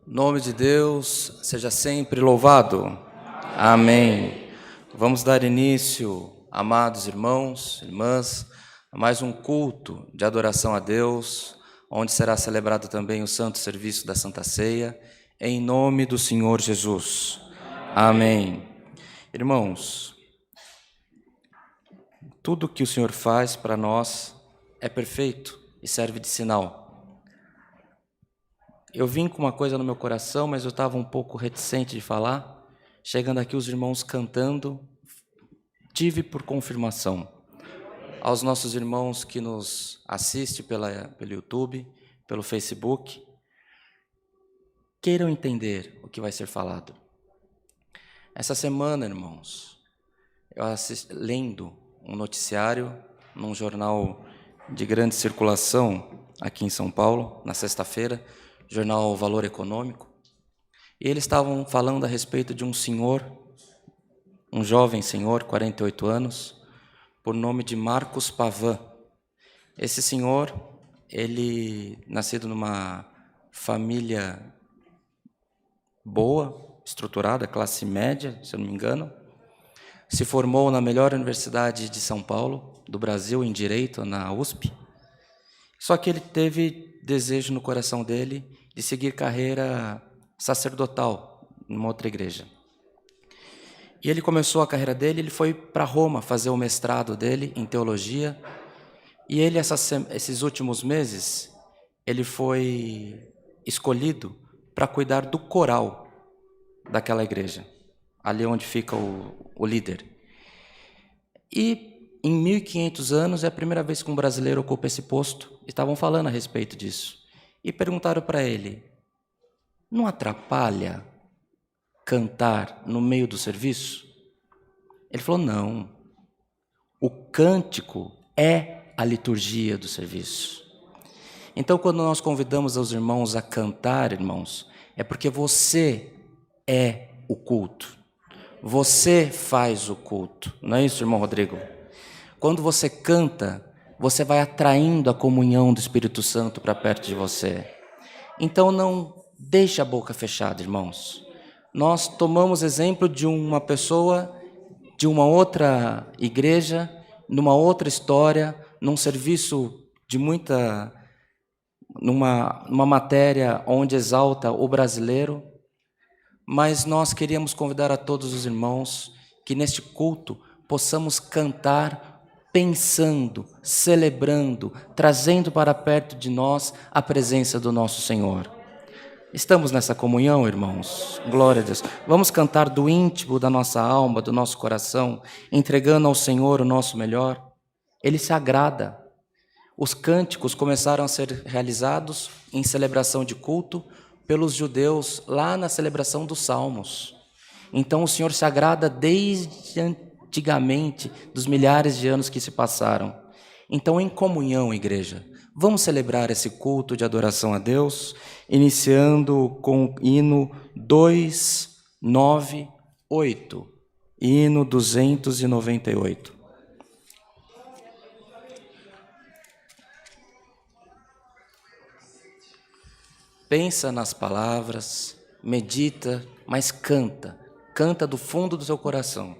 O nome de Deus seja sempre louvado. Amém. Vamos dar início, amados irmãos, irmãs, a mais um culto de adoração a Deus, onde será celebrado também o santo serviço da Santa Ceia, em nome do Senhor Jesus. Amém. Irmãos, tudo que o Senhor faz para nós é perfeito e serve de sinal. Eu vim com uma coisa no meu coração, mas eu estava um pouco reticente de falar. Chegando aqui os irmãos cantando, tive por confirmação. Aos nossos irmãos que nos assistem pelo YouTube, pelo Facebook, queiram entender o que vai ser falado. Essa semana, irmãos, eu lendo um noticiário num jornal de grande circulação aqui em São Paulo, na sexta-feira, jornal Valor Econômico, e eles estavam falando a respeito de um senhor, um jovem senhor, 48 anos, por nome de Marcos Pavan. Esse senhor, ele nascido numa família boa, estruturada, classe média, se eu não me engano, se formou na melhor universidade de São Paulo, do Brasil, em Direito, na USP. Só que ele teve desejo no coração dele de seguir carreira sacerdotal numa outra igreja. E ele começou a carreira dele, ele foi para Roma fazer o mestrado dele em teologia, e ele, esses últimos meses, ele foi escolhido para cuidar do coral daquela igreja, ali onde fica o líder. E em 1500 anos é a primeira vez que um brasileiro ocupa esse posto. Estavam falando a respeito disso. E perguntaram para ele, não atrapalha cantar no meio do serviço? Ele falou, não. O cântico é a liturgia do serviço. Então, quando nós convidamos os irmãos a cantar, irmãos, é porque você é o culto. Você faz o culto. Não é isso, irmão Rodrigo? Quando você canta, você vai atraindo a comunhão do Espírito Santo para perto de você. Então não deixe a boca fechada, irmãos. Nós tomamos exemplo de uma pessoa de uma outra igreja, numa outra história, num serviço de numa matéria onde exalta o brasileiro, mas nós queríamos convidar a todos os irmãos que neste culto possamos cantar pensando, celebrando, trazendo para perto de nós a presença do nosso Senhor. Estamos nessa comunhão, irmãos? Glória a Deus. Vamos cantar do íntimo da nossa alma, do nosso coração, entregando ao Senhor o nosso melhor. Ele se agrada. Os cânticos começaram a ser realizados em celebração de culto pelos judeus lá na celebração dos Salmos. Então o Senhor se agrada desde antigamente, dos milhares de anos que se passaram. Então, em comunhão, igreja, vamos celebrar esse culto de adoração a Deus, iniciando com o hino 298, hino 298. Pensa nas palavras, medita, mas canta. Canta do fundo do seu coração.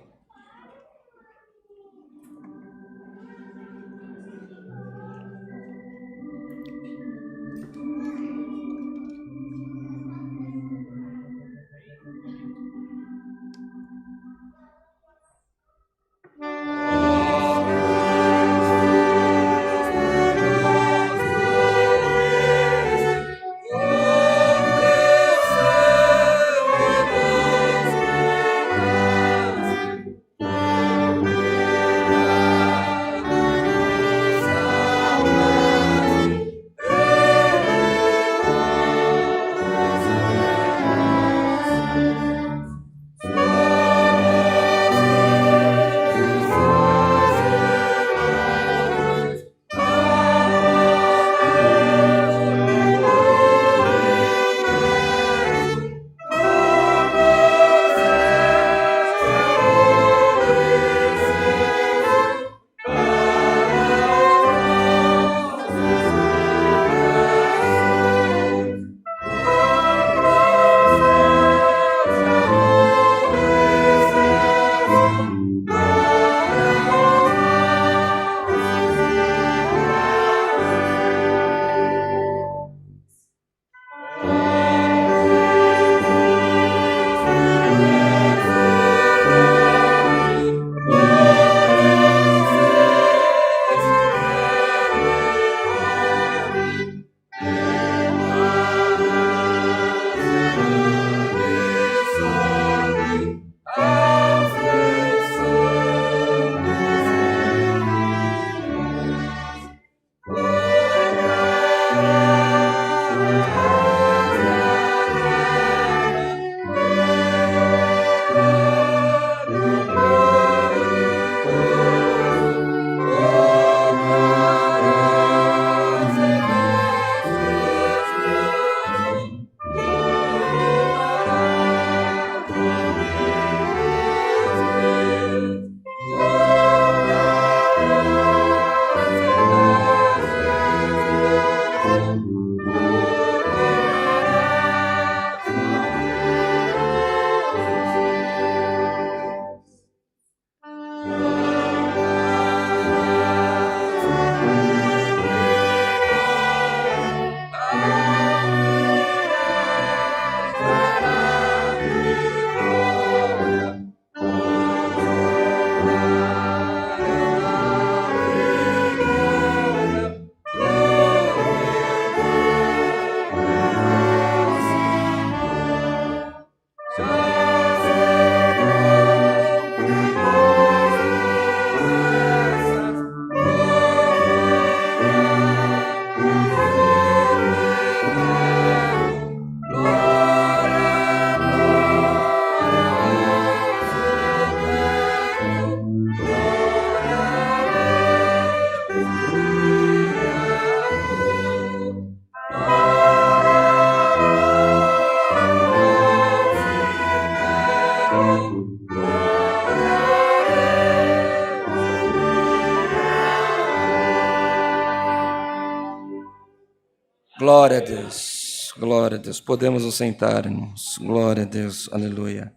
Glória a Deus, glória a Deus. Podemos nos sentar, irmãos. Glória a Deus, aleluia.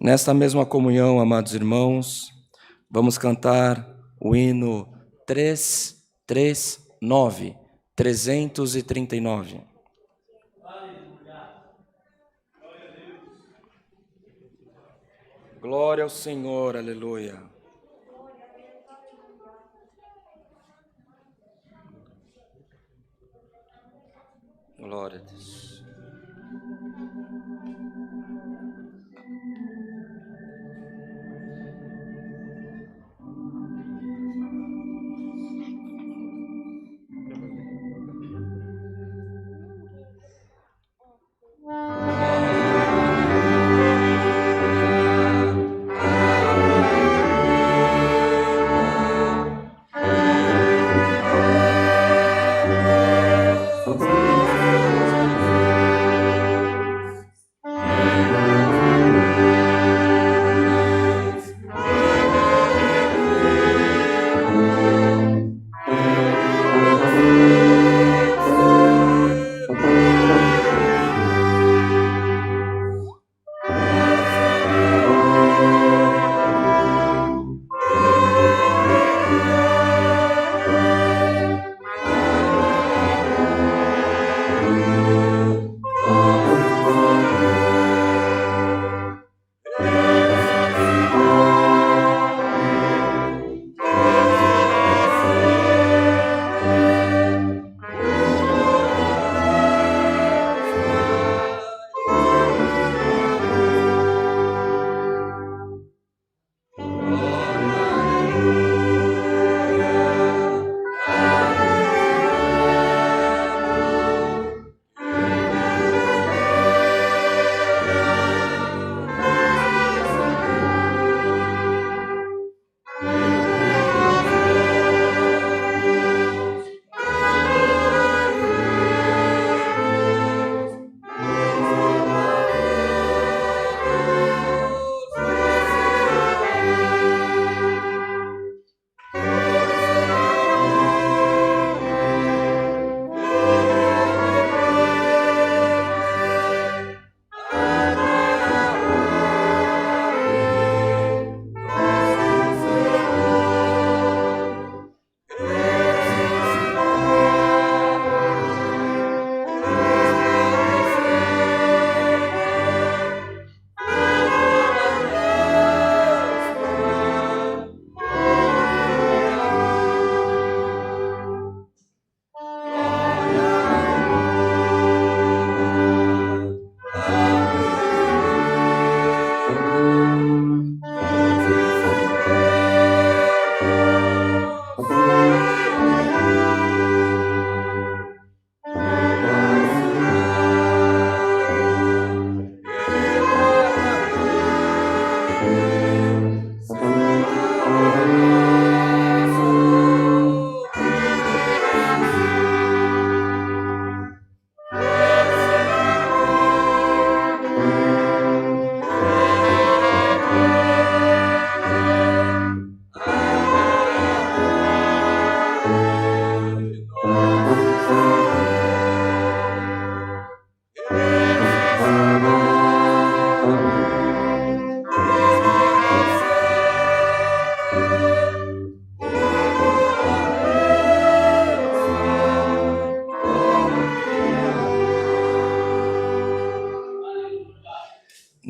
Nesta mesma comunhão, amados irmãos, vamos cantar o hino 339, 339. Glória ao Senhor, aleluia. Glória a Deus.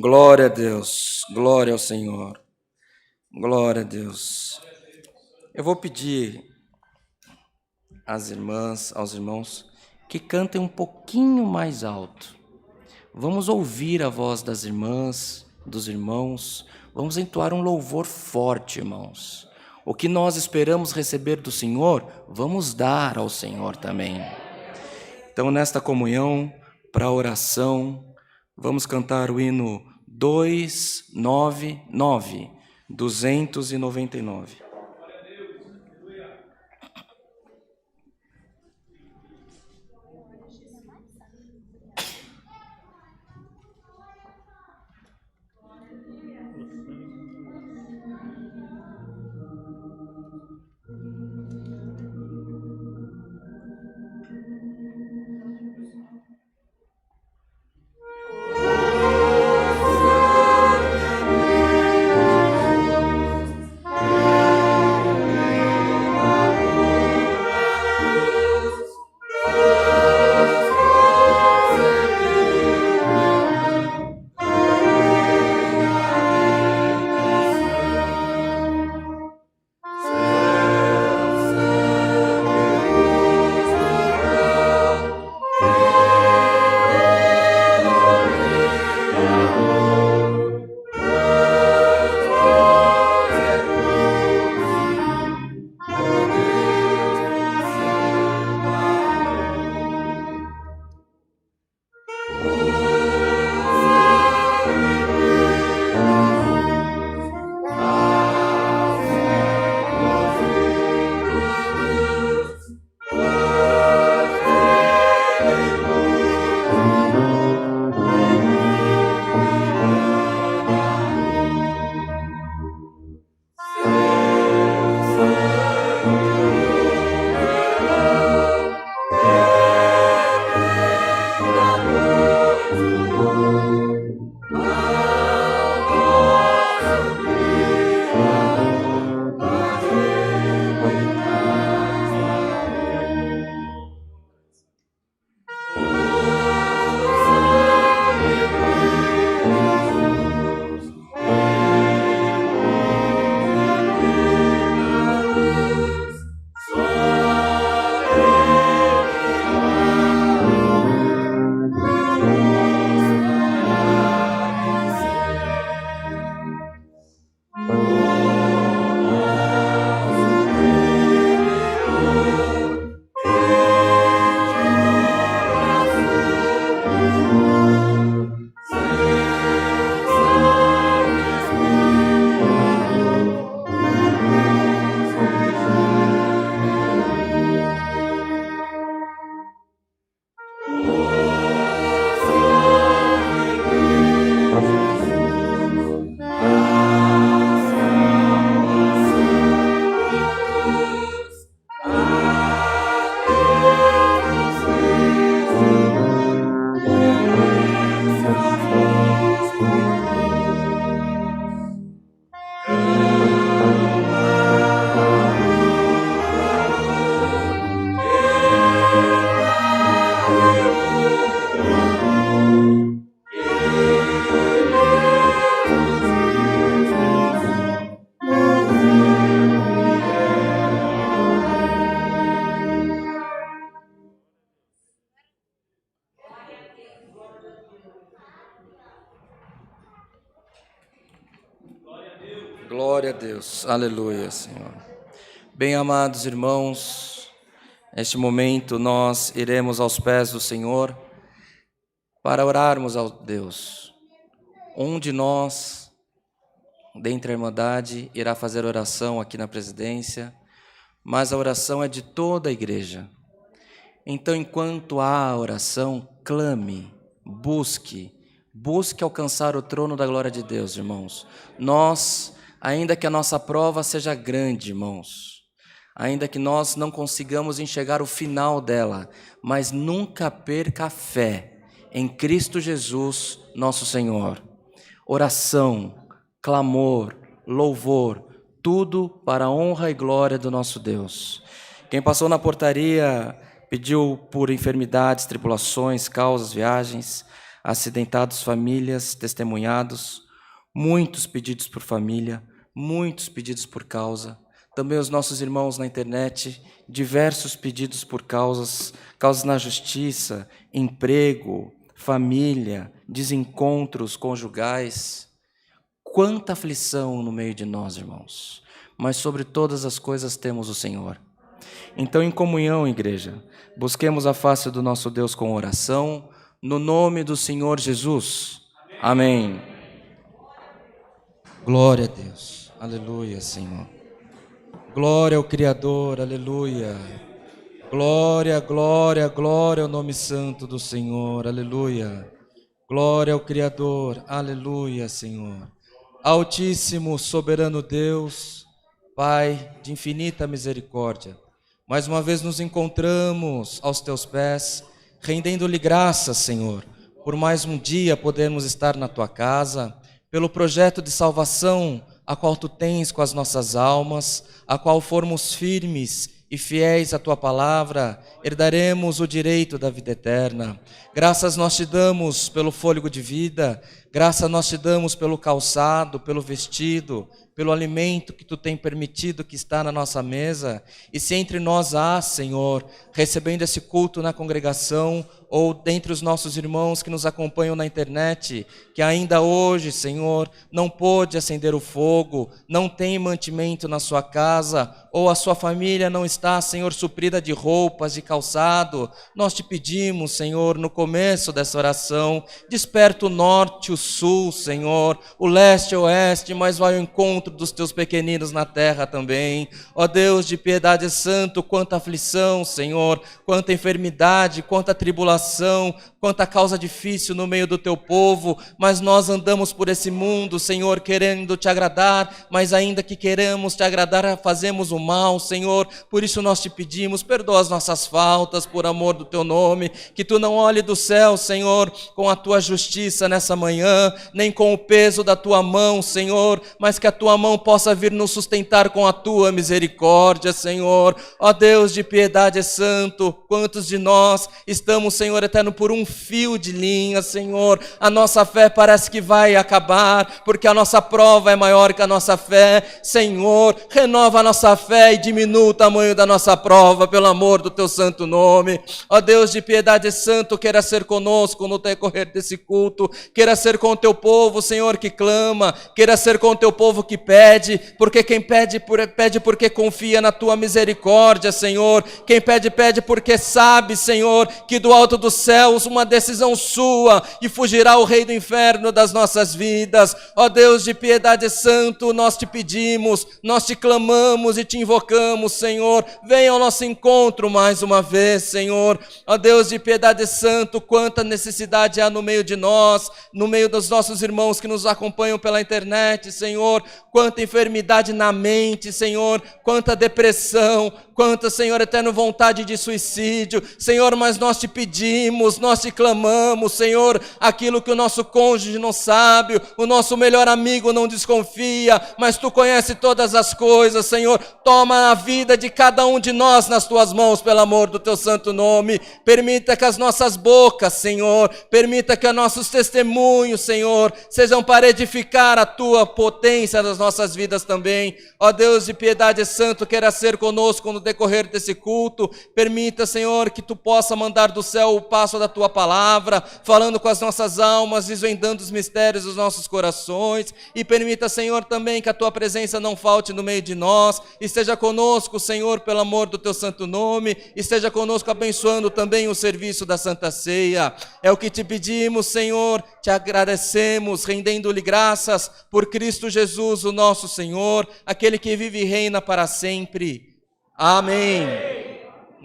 Glória a Deus, glória ao Senhor, glória a Deus. Eu vou pedir às irmãs, aos irmãos, que cantem um pouquinho mais alto. Vamos ouvir a voz das irmãs, dos irmãos, vamos entoar um louvor forte, irmãos. O que nós esperamos receber do Senhor, vamos dar ao Senhor também. Então, nesta comunhão, para a oração, vamos cantar o hino 299, 299. a Deus. Aleluia, Senhor. Bem amados irmãos, neste momento nós iremos aos pés do Senhor para orarmos ao Deus. Um de nós, dentre a Irmandade, irá fazer oração aqui na presidência, mas a oração é de toda a igreja. Então, enquanto há oração, clame, busque alcançar o trono da glória de Deus, irmãos. Nós, ainda que a nossa prova seja grande, irmãos, ainda que nós não consigamos enxergar o final dela, mas nunca perca a fé em Cristo Jesus, nosso Senhor. Oração, clamor, louvor, tudo para a honra e glória do nosso Deus. Quem passou na portaria pediu por enfermidades, tribulações, causas, viagens, acidentados, famílias, testemunhados, muitos pedidos por família, muitos pedidos por causa. Também os nossos irmãos na internet, diversos pedidos por causas na justiça, emprego, família, desencontros conjugais. Quanta aflição no meio de nós, irmãos. Mas sobre todas as coisas temos o Senhor. Então, em comunhão, igreja, busquemos a face do nosso Deus com oração, no nome do Senhor Jesus. Amém. Glória a Deus. Aleluia, Senhor. Glória ao Criador. Aleluia. Glória, glória, glória ao nome santo do Senhor. Aleluia. Glória ao Criador. Aleluia, Senhor. Altíssimo, soberano Deus, Pai de infinita misericórdia, mais uma vez nos encontramos aos teus pés, rendendo-lhe graças, Senhor, por mais um dia podermos estar na tua casa, pelo projeto de salvação a qual tu tens com as nossas almas, a qual formos firmes e fiéis à tua palavra, herdaremos o direito da vida eterna. Graças nós te damos pelo fôlego de vida, graças nós te damos pelo calçado, pelo vestido, pelo alimento que tu tem permitido que está na nossa mesa. E se entre nós há, Senhor, recebendo esse culto na congregação, ou dentre os nossos irmãos que nos acompanham na internet, que ainda hoje, Senhor, não pôde acender o fogo, não tem mantimento na sua casa, ou a sua família não está, Senhor, suprida de roupas, de calçado, nós te pedimos, Senhor, no começo dessa oração, desperta o norte, o sul, Senhor, o leste, o oeste, mas vai ao encontro dos teus pequeninos na terra também. Ó Deus de piedade santo, quanta aflição, Senhor, quanta enfermidade, quanta tribulação, quanta causa difícil no meio do teu povo, mas nós andamos por esse mundo, Senhor, querendo te agradar, mas ainda que queremos te agradar, fazemos o mal, Senhor. Por isso nós te pedimos, perdoa as nossas faltas, por amor do teu nome, que tu não olhe do céu, Senhor, com a tua justiça nessa manhã, nem com o peso da tua mão, Senhor, mas que a tua mão possa vir nos sustentar com a tua misericórdia, Senhor. Ó Deus de piedade santo, quantos de nós estamos, Senhor eterno, por um fio de linha, Senhor, a nossa fé parece que vai acabar, porque a nossa prova é maior que a nossa fé. Senhor, renova a nossa fé e diminua o tamanho da nossa prova, pelo amor do teu santo nome. Ó Deus de piedade santo, queira ser conosco no decorrer desse culto, queira ser com o teu povo, Senhor, que clama, queira ser com o teu povo que pede, porque quem pede, pede porque confia na tua misericórdia, Senhor. Quem pede, pede porque sabe, Senhor, que do alto dos céus uma decisão sua e fugirá o rei do inferno das nossas vidas. Ó Deus de piedade santo, nós te pedimos, nós te clamamos e te invocamos, Senhor. Venha ao nosso encontro mais uma vez, Senhor. Ó Deus de piedade santo, quanta necessidade há no meio de nós, no meio dos nossos irmãos que nos acompanham pela internet, Senhor. Quanta enfermidade na mente, Senhor, quanta depressão, quanta, Senhor eterno, vontade de suicídio, Senhor, mas nós te pedimos, nós te clamamos, Senhor, aquilo que o nosso cônjuge não sabe, o nosso melhor amigo não desconfia, mas tu conheces todas as coisas, Senhor. Toma a vida de cada um de nós nas tuas mãos, pelo amor do teu santo nome. Permita que as nossas bocas, Senhor, permita que os nossos testemunhos, Senhor, sejam para edificar a tua potência nas nossas vidas também. Ó Deus de piedade santo, queira ser conosco no decorrer desse culto. Permita, Senhor, que Tu possa mandar do céu o passo da Tua palavra, falando com as nossas almas, desvendando os mistérios dos nossos corações. E permita, Senhor, também que a Tua presença não falte no meio de nós. Esteja conosco, Senhor, pelo amor do Teu santo nome. Esteja conosco abençoando também o serviço da Santa Ceia. É o que Te pedimos, Senhor, Te agradecemos, rendendo-lhe graças por Cristo Jesus, o nosso Senhor, aquele que vive e reina para sempre. Amém.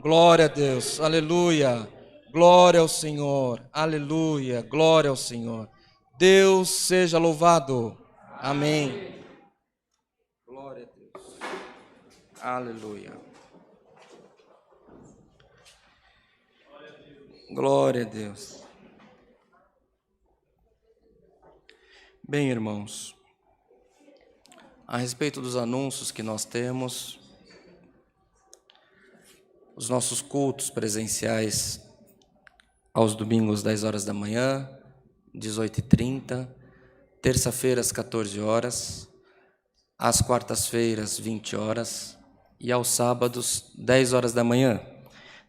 Glória a Deus, aleluia. Glória ao Senhor, aleluia. Glória ao Senhor. Deus seja louvado. Amém. Glória a Deus. Aleluia. Glória a Deus. Bem, irmãos, a respeito dos anúncios que nós temos, os nossos cultos presenciais aos domingos, 10 horas da manhã, 18h30, terça-feira às 14 horas, às quartas-feiras, 20 horas, e aos sábados, 10 horas da manhã.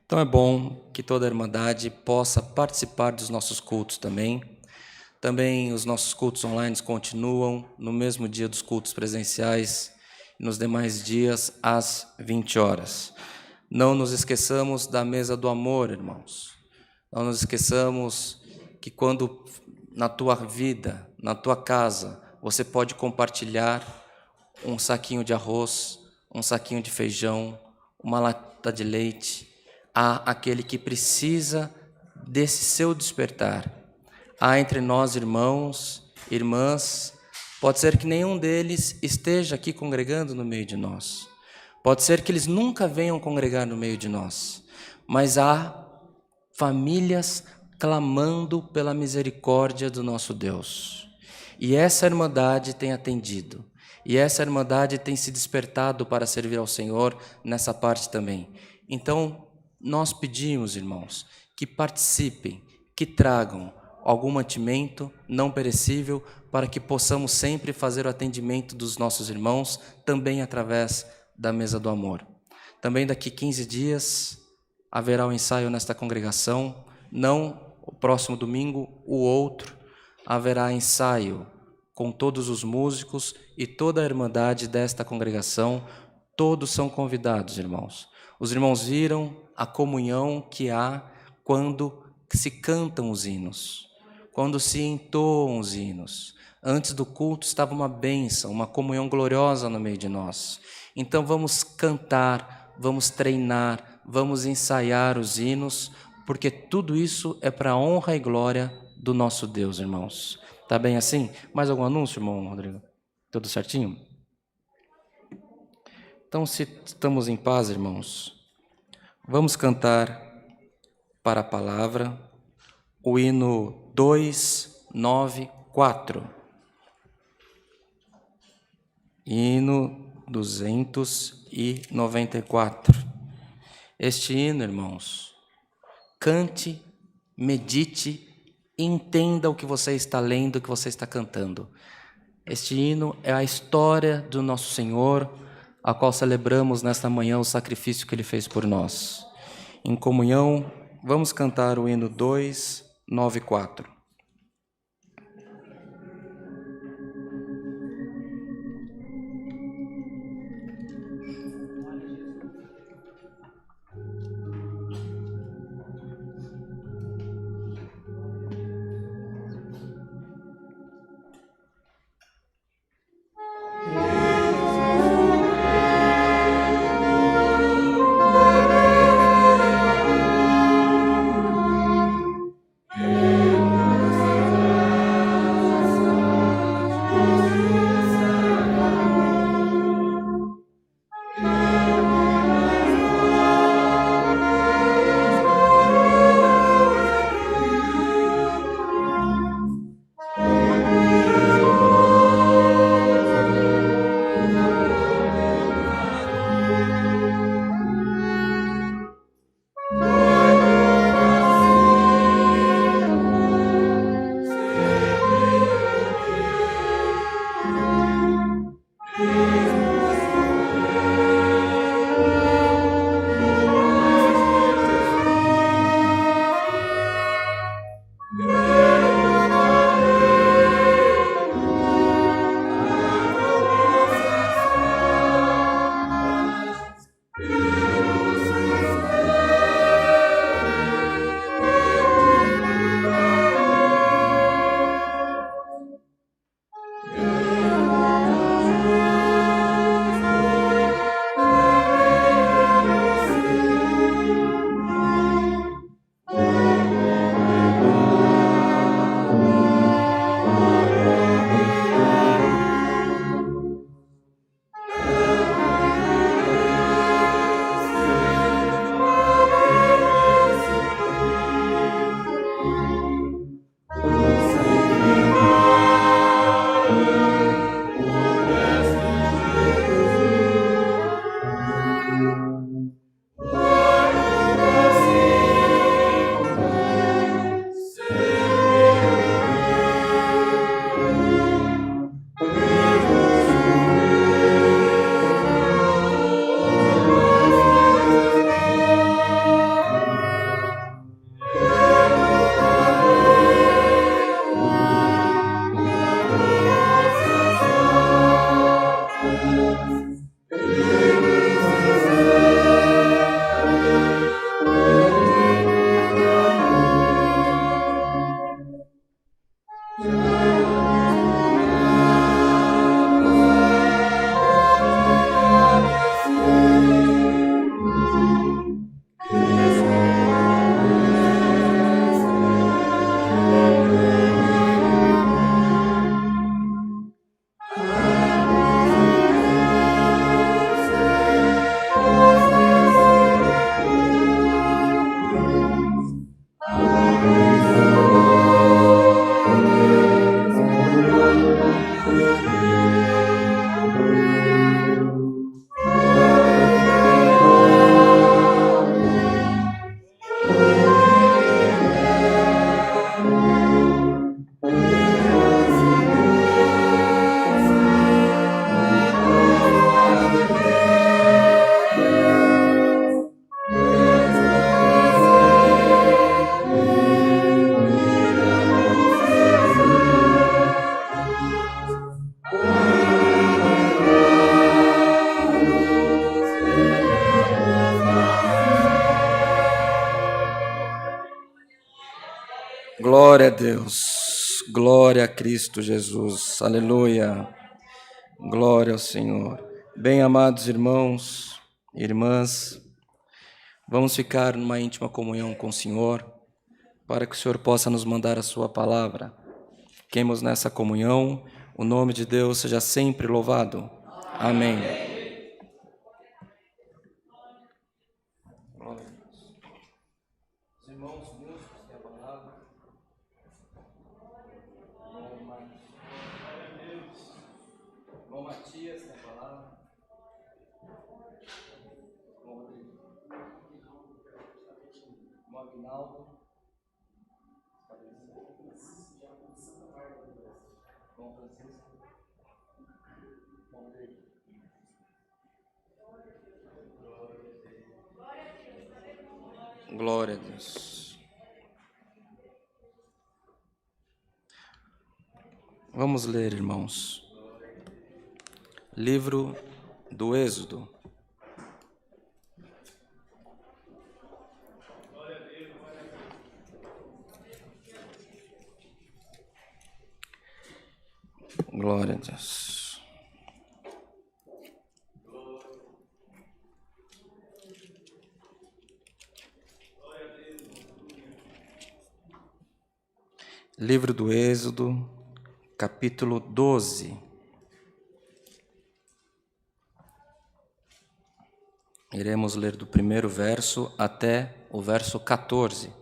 Então é bom que toda a Irmandade possa participar dos nossos cultos também. Também os nossos cultos online continuam no mesmo dia dos cultos presenciais, e nos demais dias, às 20 horas. Não nos esqueçamos da mesa do amor, irmãos. Não nos esqueçamos que quando na tua vida, na tua casa, você pode compartilhar um saquinho de arroz, um saquinho de feijão, uma lata de leite, há aquele que precisa desse seu despertar. Há entre nós irmãos, irmãs, pode ser que nenhum deles esteja aqui congregando no meio de nós. Pode ser que eles nunca venham congregar no meio de nós, mas há famílias clamando pela misericórdia do nosso Deus. E essa Irmandade tem atendido, e essa Irmandade tem se despertado para servir ao Senhor nessa parte também. Então, nós pedimos, irmãos, que participem, que tragam algum mantimento não perecível, para que possamos sempre fazer o atendimento dos nossos irmãos, também através da mesa do amor. Também daqui 15 dias haverá um ensaio nesta congregação, não o próximo domingo, o outro, haverá ensaio com todos os músicos e toda a Irmandade desta congregação. Todos são convidados, irmãos. Os irmãos viram a comunhão que há quando se cantam os hinos, quando se entoam os hinos. Antes do culto estava uma bênção, uma comunhão gloriosa no meio de nós. Então vamos cantar, vamos treinar, vamos ensaiar os hinos, porque tudo isso é para a honra e glória do nosso Deus, irmãos. Tá bem assim? Mais algum anúncio, irmão Rodrigo? Tudo certinho? Então, se estamos em paz, irmãos, vamos cantar para a palavra o hino 294. Hino 294. Este hino, irmãos, cante, medite, entenda o que você está lendo, o que você está cantando. Este hino é a história do nosso Senhor, a qual celebramos nesta manhã o sacrifício que Ele fez por nós. Em comunhão, vamos cantar o hino 294. Glória a Deus. Glória a Cristo Jesus. Aleluia. Glória ao Senhor. Bem, amados irmãos e irmãs, vamos ficar numa íntima comunhão com o Senhor, para que o Senhor possa nos mandar a sua palavra. Fiquemos nessa comunhão, o nome de Deus seja sempre louvado. Amém. Os irmãos músicos têm a palavra. Irmão Matias tem a palavra. Irmão Aguinaldo. Irmão Francisco. Irmão Rodrigo. Glória a Deus. Vamos ler, irmãos. Livro do Êxodo. Glória a Deus. Livro do Êxodo, capítulo 12. Iremos ler do primeiro verso até o verso 14.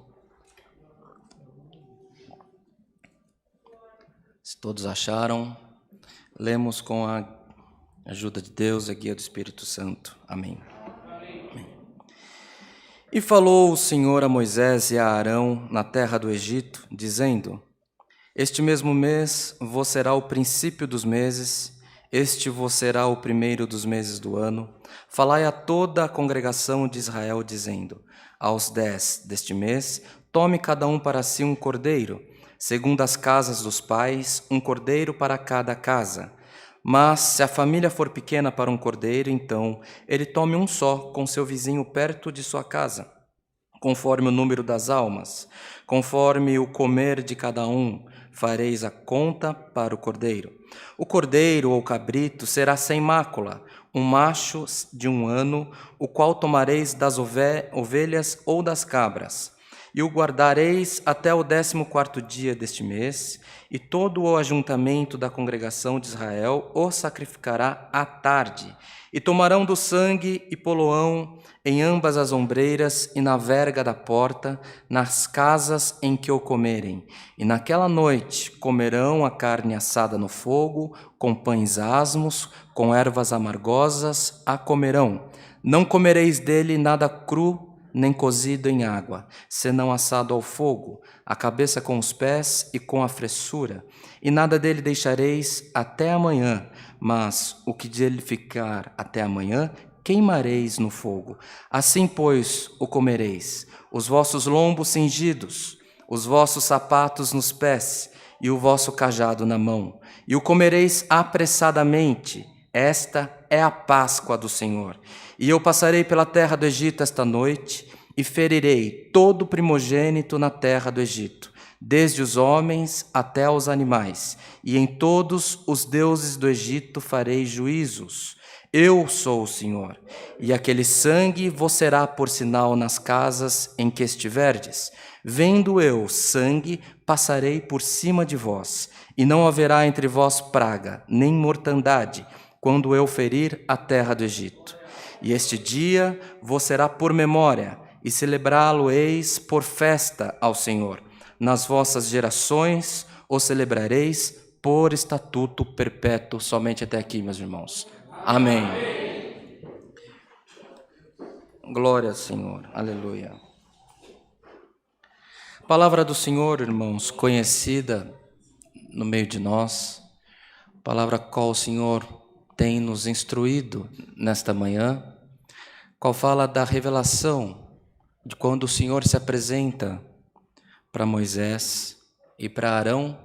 Se todos acharam, lemos com a ajuda de Deus, a guia do Espírito Santo. Amém. Amém. E falou o Senhor a Moisés e a Arão na terra do Egito, dizendo: Este mesmo mês vos será o princípio dos meses, este vos será o primeiro dos meses do ano. Falai a toda a congregação de Israel, dizendo: Aos 10 deste mês, tome cada um para si um cordeiro, segundo as casas dos pais, um cordeiro para cada casa. Mas se a família for pequena para um cordeiro, então ele tome um só, com seu vizinho perto de sua casa, conforme o número das almas, conforme o comer de cada um, fareis a conta para o cordeiro. O cordeiro ou cabrito será sem mácula, um macho de 1 ano, o qual tomareis das ovelhas ou das cabras, e o guardareis até o 14º dia deste mês, e todo o ajuntamento da congregação de Israel o sacrificará à tarde, e tomarão do sangue e poloão em ambas as ombreiras e na verga da porta, nas casas em que o comerem. E naquela noite comerão a carne assada no fogo, com pães asmos, com ervas amargosas a comerão. Não comereis dele nada cru, nem cozido em água, senão assado ao fogo, a cabeça com os pés e com a fressura. E nada dele deixareis até amanhã, mas o que dele ficar até amanhã, queimareis no fogo. Assim, pois, o comereis, os vossos lombos cingidos, os vossos sapatos nos pés e o vosso cajado na mão. E o comereis apressadamente. Esta é a Páscoa do Senhor. E eu passarei pela terra do Egito esta noite e ferirei todo o primogênito na terra do Egito, desde os homens até os animais, e em todos os deuses do Egito farei juízos. Eu sou o Senhor, e aquele sangue vos será por sinal nas casas em que estiverdes. Vendo eu sangue, passarei por cima de vós, e não haverá entre vós praga, nem mortandade, quando eu ferir a terra do Egito. E este dia vos será por memória, e celebrá-lo-eis por festa ao Senhor. Nas vossas gerações o celebrareis por estatuto perpétuo. Somente até aqui, meus irmãos. Amém. Glória ao Senhor. Aleluia. Palavra do Senhor, irmãos, conhecida no meio de nós. Palavra qual o Senhor tem nos instruído nesta manhã, qual fala da revelação de quando o Senhor se apresenta para Moisés e para Arão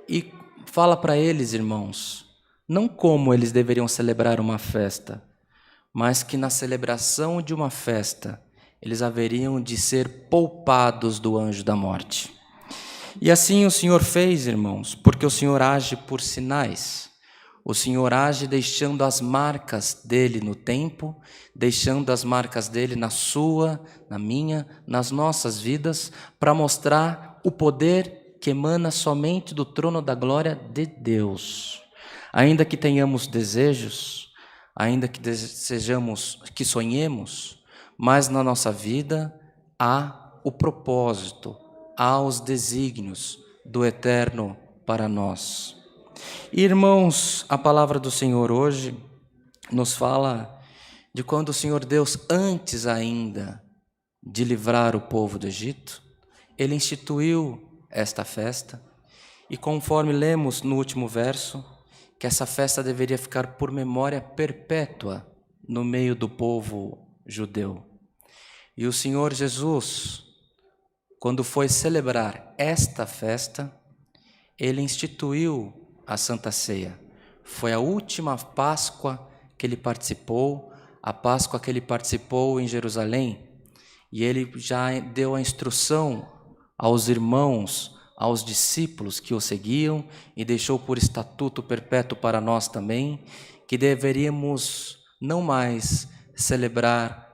e fala para eles, irmãos, não como eles deveriam celebrar uma festa, mas que na celebração de uma festa eles haveriam de ser poupados do anjo da morte. E assim o Senhor fez, irmãos, porque o Senhor age por sinais. O Senhor age deixando as marcas dele no tempo, deixando as marcas dele na sua, na minha, nas nossas vidas, para mostrar o poder que emana somente do trono da glória de Deus. Ainda que tenhamos desejos, ainda que desejamos, que sonhemos, mas na nossa vida há o propósito, há os desígnios do eterno para nós. Irmãos, a palavra do Senhor hoje nos fala de quando o Senhor Deus, antes ainda de livrar o povo do Egito, Ele instituiu esta festa, e conforme lemos no último verso, que essa festa deveria ficar por memória perpétua no meio do povo judeu. E o Senhor Jesus, quando foi celebrar esta festa, Ele instituiu a Santa Ceia. Foi a última Páscoa que Ele participou, a Páscoa que Ele participou em Jerusalém, e Ele já deu a instrução aos irmãos, aos discípulos que o seguiam, e deixou por estatuto perpétuo para nós também, que deveríamos não mais celebrar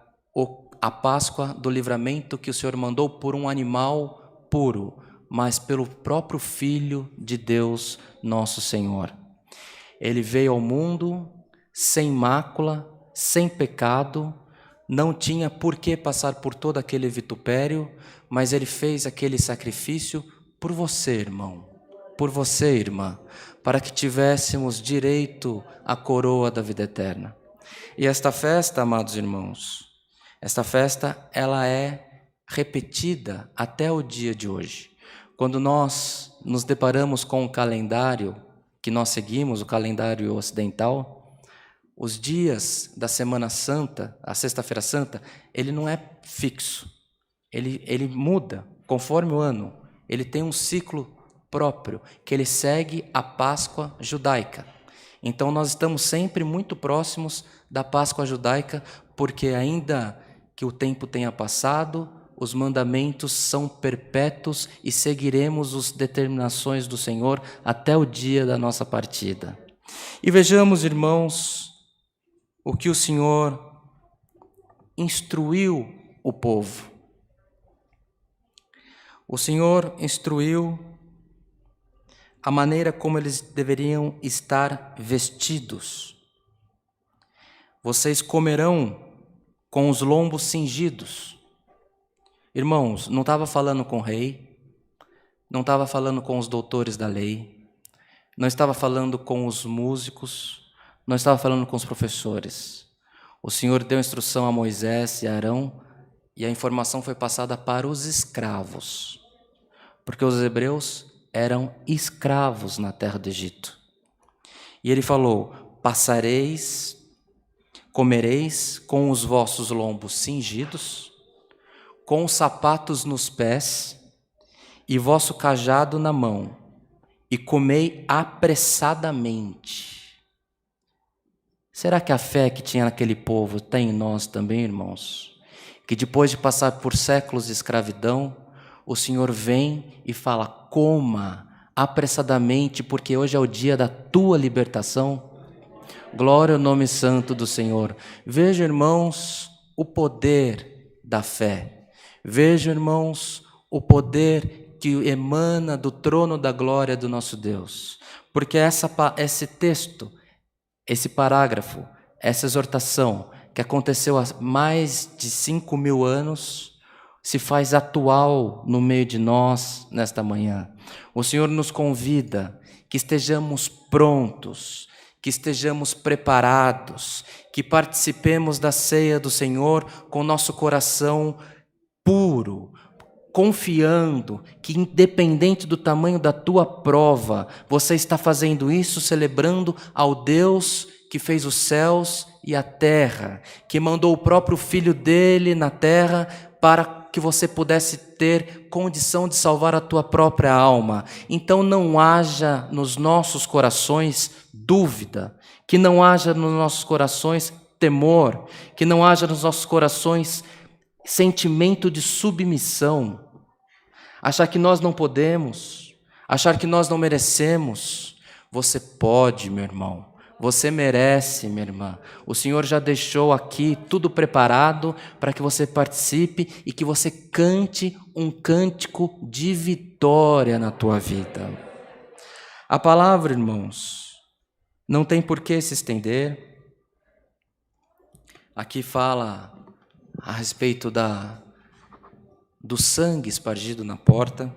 a Páscoa do livramento que o Senhor mandou por um animal puro, mas pelo próprio Filho de Deus, nosso Senhor. Ele veio ao mundo sem mácula, sem pecado, não tinha por que passar por todo aquele vitupério, mas Ele fez aquele sacrifício por você, irmão, por você, irmã, para que tivéssemos direito à coroa da vida eterna. E esta festa, amados irmãos, esta festa, ela é repetida até o dia de hoje. Quando nós nos deparamos com o calendário que nós seguimos, o calendário ocidental, os dias da Semana Santa, a Sexta-feira Santa, ele não é fixo, ele muda conforme o ano. Ele tem um ciclo próprio, que ele segue a Páscoa judaica. Então nós estamos sempre muito próximos da Páscoa judaica, porque ainda que o tempo tenha passado, os mandamentos são perpétuos e seguiremos as determinações do Senhor até o dia da nossa partida. E vejamos, irmãos, o que o Senhor instruiu o povo. O Senhor instruiu a maneira como eles deveriam estar vestidos. Vocês comerão com os lombos cingidos. Irmãos, não estava falando com o rei, não estava falando com os doutores da lei, não estava falando com os músicos, não estava falando com os professores. O Senhor deu instrução a Moisés e a Arão, e a informação foi passada para os escravos, porque os hebreus eram escravos na terra do Egito. E ele falou: comereis com os vossos lombos cingidos, com os sapatos nos pés e vosso cajado na mão, e comei apressadamente. Será que a fé que tinha naquele povo tem em nós também, irmãos? Que depois de passar por séculos de escravidão, o Senhor vem e fala: coma apressadamente, porque hoje é o dia da tua libertação. Glória ao nome santo do Senhor. Veja, irmãos, o poder da fé. Veja, irmãos, o poder que emana do trono da glória do nosso Deus. Porque esse texto, esse parágrafo, essa exortação que aconteceu há mais de 5.000 anos, se faz atual no meio de nós nesta manhã. O Senhor nos convida que estejamos prontos, que estejamos preparados, que participemos da ceia do Senhor com nosso coração puro, confiando que, independente do tamanho da tua prova, você está fazendo isso celebrando ao Deus que fez os céus e a terra, que mandou o próprio Filho dele na terra para que você pudesse ter condição de salvar a tua própria alma. Então não haja nos nossos corações dúvida, que não haja nos nossos corações temor, que não haja nos nossos corações sentimento de submissão. achar que nós não podemos, achar que nós não merecemos. Você pode, meu irmão. Você merece, minha irmã. O Senhor já deixou aqui tudo preparado para que você participe e que você cante um cântico de vitória na tua vida. A palavra, irmãos, não tem por que se estender. Aqui fala a respeito do sangue espargido na porta,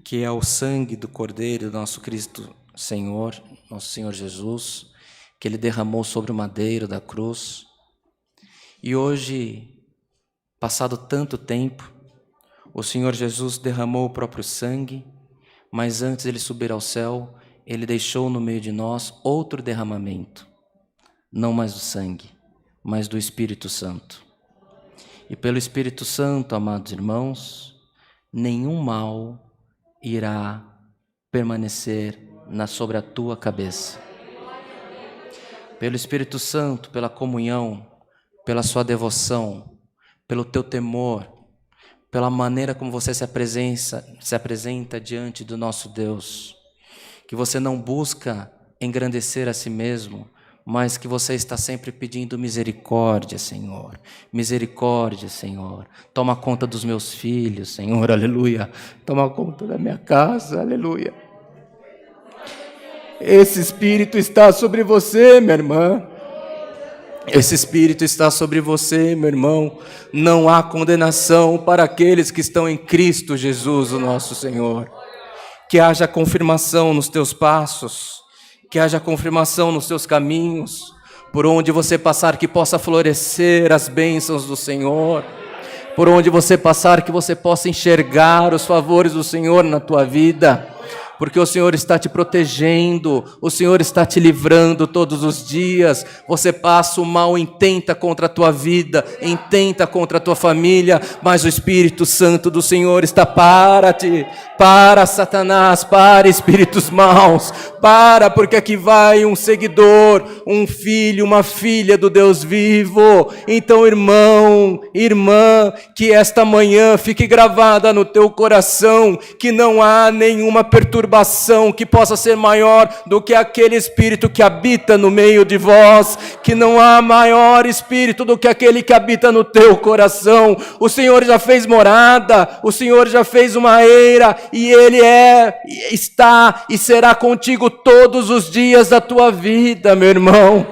que é o sangue do Cordeiro, nosso Cristo Senhor, nosso Senhor Jesus, que Ele derramou sobre o madeiro da cruz. E hoje, passado tanto tempo, o Senhor Jesus derramou o próprio sangue, mas antes de Ele subir ao céu, Ele deixou no meio de nós outro derramamento, não mais do sangue, mas do Espírito Santo. E pelo Espírito Santo, amados irmãos, nenhum mal irá permanecer sobre a tua cabeça. Pelo Espírito Santo, pela comunhão, pela sua devoção, pelo teu temor, pela maneira como você se apresenta diante do nosso Deus, que você não busca engrandecer a si mesmo, mas que você está sempre pedindo misericórdia, Senhor. Misericórdia, Senhor. Toma conta dos meus filhos, Senhor, aleluia. Toma conta da minha casa, aleluia. Esse Espírito está sobre você, minha irmã. Esse Espírito está sobre você, meu irmão. Não há condenação para aqueles que estão em Cristo Jesus, o nosso Senhor. Que haja confirmação nos teus passos, que haja confirmação nos teus caminhos, por onde você passar que possa florescer as bênçãos do Senhor, por onde você passar que você possa enxergar os favores do Senhor na tua vida, porque o Senhor está te protegendo, o Senhor está te livrando todos os dias. Você passa, o mal intenta contra a tua vida, intenta contra a tua família, mas o Espírito Santo do Senhor está para ti, para Satanás, para espíritos maus, para, porque aqui vai um seguidor, um filho, uma filha do Deus vivo. Então, irmão, irmã, que esta manhã fique gravada no teu coração, que não há nenhuma perturbação que possa ser maior do que aquele Espírito que habita no meio de vós, que não há maior Espírito do que aquele que habita no teu coração. O Senhor já fez morada, o Senhor já fez uma eira, e Ele está e será contigo todos os dias da tua vida, meu irmão.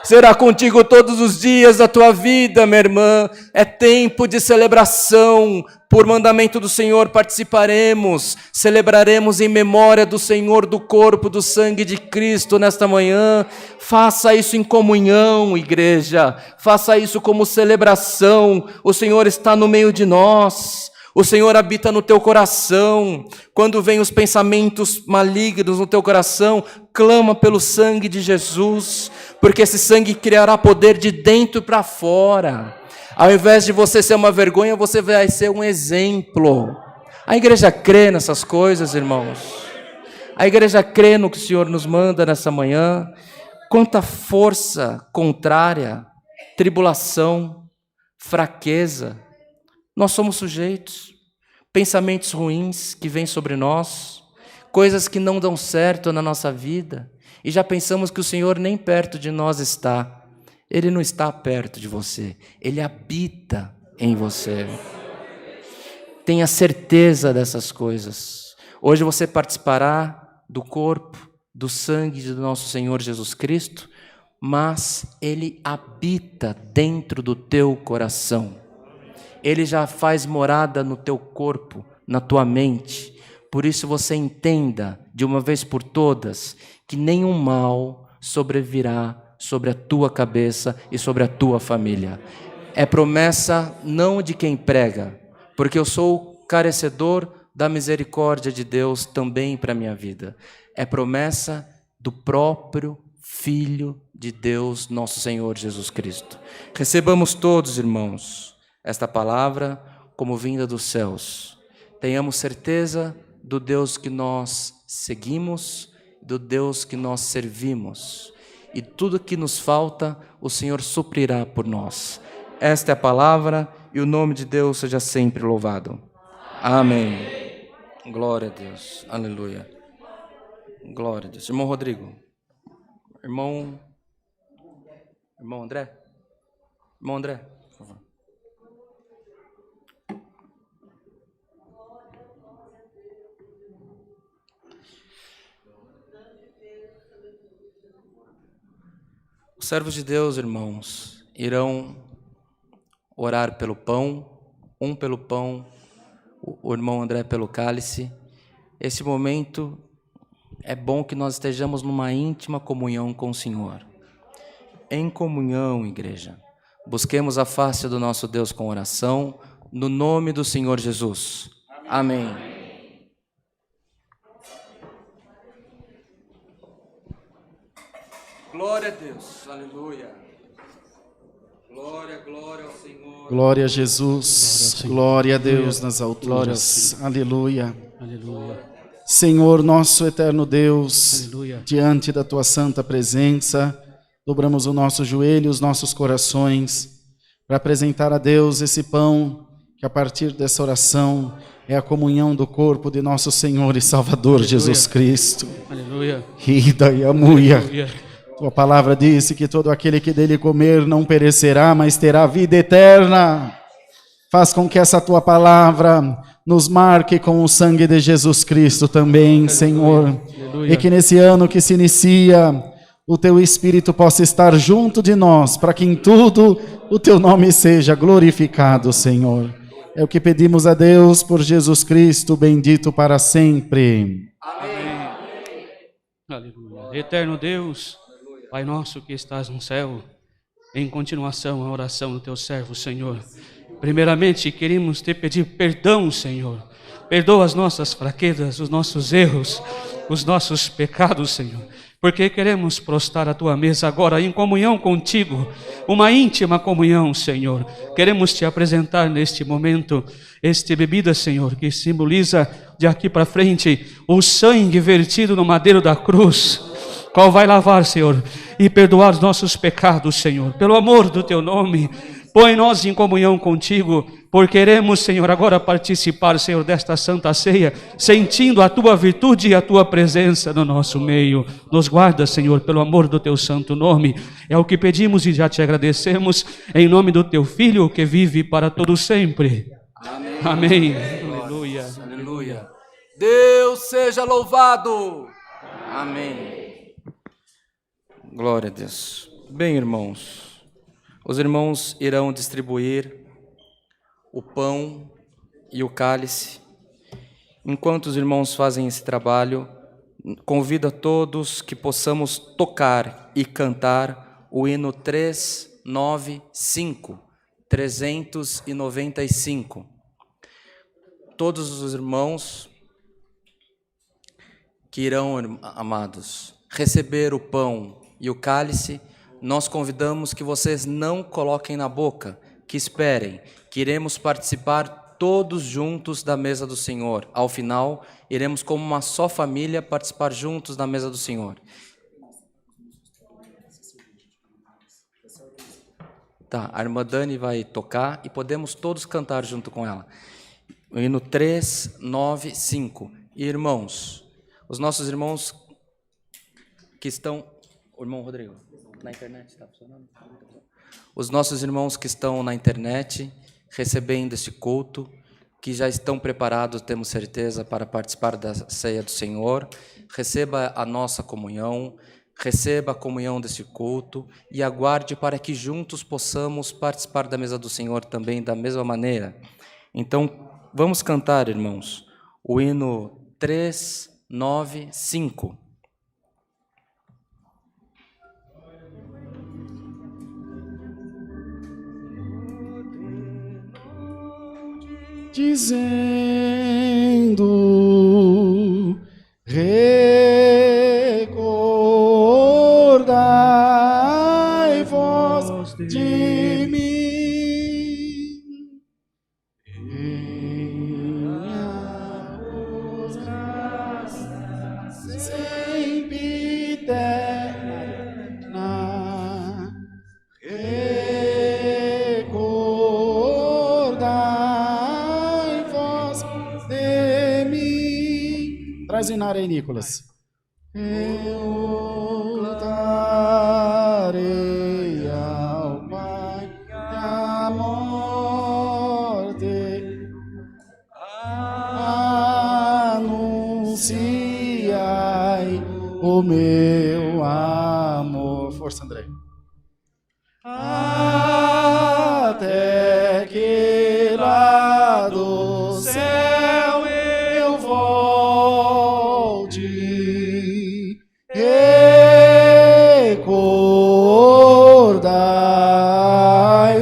Será contigo todos os dias da tua vida, minha irmã. É tempo de celebração. Por mandamento do Senhor participaremos, celebraremos em memória do Senhor, do corpo, do sangue de Cristo nesta manhã. Faça isso em comunhão, igreja. Faça isso como celebração. O Senhor está no meio de nós. O Senhor habita no teu coração. Quando vêm os pensamentos malignos no teu coração, clama pelo sangue de Jesus, porque esse sangue criará poder de dentro para fora. Ao invés de você ser uma vergonha, você vai ser um exemplo. A igreja crê nessas coisas, irmãos. A igreja crê no que o Senhor nos manda nessa manhã. Quanta força contrária, tribulação, fraqueza. Nós somos sujeitos, pensamentos ruins que vêm sobre nós, coisas que não dão certo na nossa vida, e já pensamos que o Senhor nem perto de nós está. Ele não está perto de você, Ele habita em você. Tenha certeza dessas coisas. Hoje você participará do corpo, do sangue do nosso Senhor Jesus Cristo, mas Ele habita dentro do teu coração. Ele já faz morada no teu corpo, na tua mente. Por isso você entenda, de uma vez por todas, que nenhum mal sobrevirá sobre a tua cabeça e sobre a tua família. É promessa não de quem prega, porque eu sou carecedor da misericórdia de Deus também para a minha vida. É promessa do próprio Filho de Deus, nosso Senhor Jesus Cristo. Recebamos todos, irmãos, esta palavra como vinda dos céus. Tenhamos certeza do Deus que nós seguimos, do Deus que nós servimos. E tudo que nos falta, o Senhor suprirá por nós. Esta é a palavra, e o nome de Deus seja sempre louvado. Amém. Glória a Deus. Aleluia. Glória a Deus. Irmão Rodrigo. Irmão André. Irmão André, por favor. Os servos de Deus, irmãos, irão orar pelo pão, um pelo pão, o irmão André pelo cálice. Esse momento é bom que nós estejamos numa íntima comunhão com o Senhor. Em comunhão, igreja. Busquemos a face do nosso Deus com oração, no nome do Senhor Jesus. Amém. Glória a Deus. Aleluia. Glória ao Senhor. Glória a Jesus. Glória a Deus nas alturas. Aleluia. Aleluia. Senhor, nosso eterno Deus, Aleluia. diante da tua santa presença, dobramos o nosso joelho, os nossos corações, para apresentar a Deus esse pão, que a partir dessa oração é a comunhão do corpo de nosso Senhor e Salvador Aleluia. Jesus Cristo. Aleluia. Rida e amuia. Aleluia. Tua palavra disse que todo aquele que dele comer não perecerá, mas terá vida eterna. Faz com que essa tua palavra nos marque com o sangue de Jesus Cristo também, aleluia, Senhor. Aleluia. E que nesse ano que se inicia, o teu Espírito possa estar junto de nós, para que em tudo o teu nome seja glorificado, Senhor. É o que pedimos a Deus por Jesus Cristo, bendito para sempre. Amém. Aleluia. Eterno Deus, Pai nosso que estás no céu, em continuação à oração do teu servo, Senhor. Primeiramente, queremos te pedir perdão, Senhor. Perdoa as nossas fraquezas, os nossos erros, os nossos pecados, Senhor. Porque queremos prostrar a tua mesa agora em comunhão contigo, uma íntima comunhão, Senhor. Queremos te apresentar neste momento esta bebida, Senhor, que simboliza de aqui para frente o sangue vertido no madeiro da cruz, qual vai lavar, Senhor, e perdoar os nossos pecados, Senhor. Pelo amor do teu nome, põe-nos em comunhão contigo, porque queremos, Senhor, agora participar, Senhor, desta santa ceia, sentindo a tua virtude e a tua presença no nosso meio. Nos guarda, Senhor, pelo amor do teu santo nome. É o que pedimos e já te agradecemos, em nome do teu Filho, que vive para todo sempre. Amém. Amém. Aleluia. Aleluia. Deus seja louvado. Amém. Glória a Deus. Bem, irmãos, os irmãos irão distribuir o pão e o cálice. Enquanto os irmãos fazem esse trabalho, convido a todos que possamos tocar e cantar o hino 395, 395. Todos os irmãos que irão, amados, receber o pão e o cálice, nós convidamos que vocês não coloquem na boca, que esperem, que iremos participar todos juntos da mesa do Senhor. Ao final, iremos como uma só família participar juntos da mesa do Senhor. Tá, a irmã Dani vai tocar e podemos todos cantar junto com ela. O hino 395. E irmãos, os nossos irmãos que estão... O irmão Rodrigo, na internet está funcionando? Os nossos irmãos que estão na internet, recebendo este culto, que já estão preparados, temos certeza, para participar da ceia do Senhor, receba a nossa comunhão, receba a comunhão deste culto e aguarde para que juntos possamos participar da mesa do Senhor também da mesma maneira. Então, vamos cantar, irmãos, o hino 395. Dizendo, recordai vós de mim, minhas graças sempre eterna, recordai vós de mim. Traz o Inário aí, Nicolas. Eu darei ao Pai a morte, anunciai o meu amor. Força, André. Até que lá do céu eu volte, recordai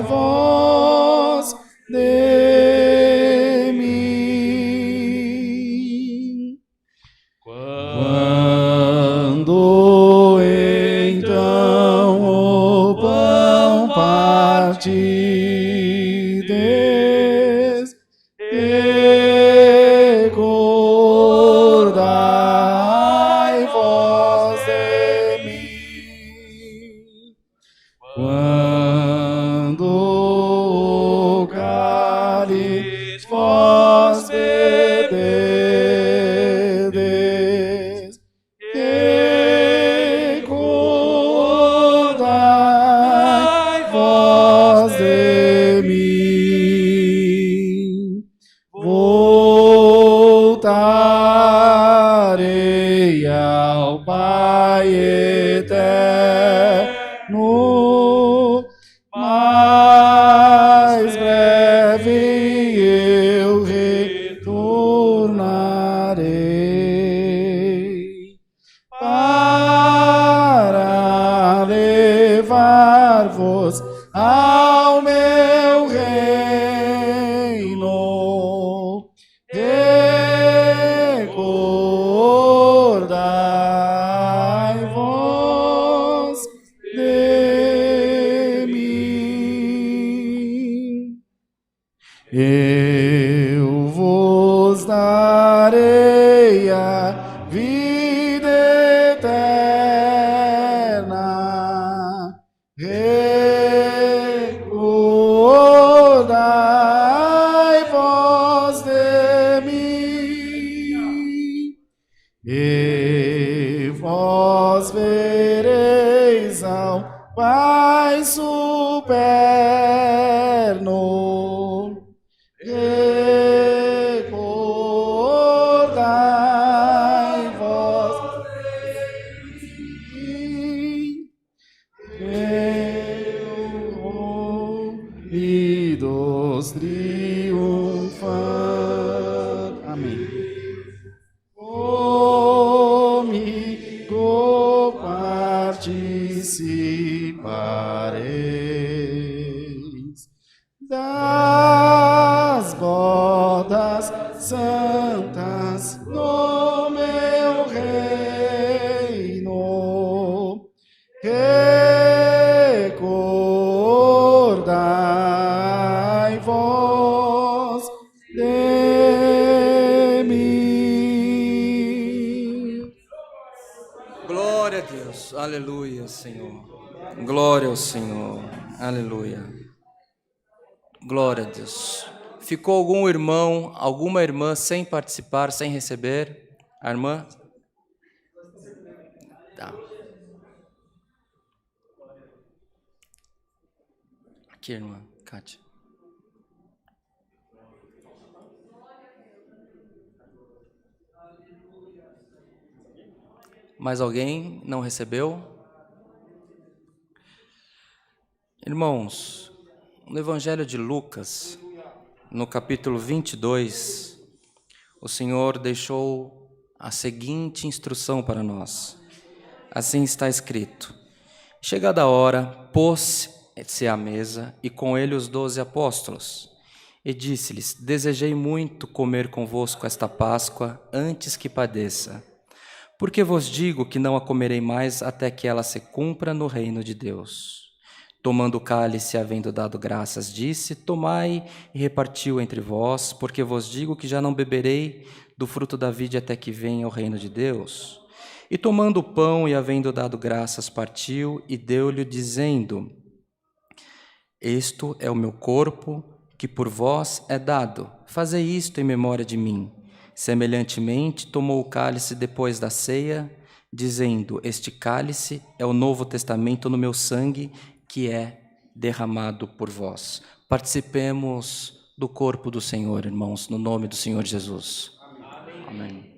vós de mim. Quando então o pão partides, recordai vós de mim. Quando o cálice vós bebedes, recordai vós de mim. Voltarei ao Pai eterno, mais breve eu retornarei para levar-vos ao meu reino. Recordai vós de mim. Eu vos darei a vida eterna. Recordai vós de mim, e vós vereis ao Pai superno. Recordai vós de mim, e dos triunfantes. Amém. Comigo participareis das bodas santas no meu reino. Recordai vós de mim. Glória a Deus, aleluia, Senhor. Glória ao Senhor, aleluia. Glória a Deus. Ficou algum irmão, alguma irmã sem participar, sem receber? A irmã? Tá. Aqui, irmã, Kátia. Mais alguém não recebeu? Irmãos, no Evangelho de Lucas, no capítulo 22, o Senhor deixou a seguinte instrução para nós. Assim está escrito: chegada a hora, pôs-se à mesa e com ele os 12 apóstolos. E disse-lhes: desejei muito comer convosco esta Páscoa antes que padeça. Porque vos digo que não a comerei mais até que ela se cumpra no reino de Deus. Tomando o cálice, havendo dado graças, disse: tomai e repartiu entre vós, porque vos digo que já não beberei do fruto da vide até que venha o reino de Deus. E tomando o pão e havendo dado graças, partiu e deu-lhe, dizendo: isto é o meu corpo, que por vós é dado. Fazei isto em memória de mim. Semelhantemente, tomou o cálice depois da ceia, dizendo: Este cálice é o novo testamento no meu sangue, que é derramado por vós. Participemos do corpo do Senhor, irmãos, no nome do Senhor Jesus. Amém. Amém.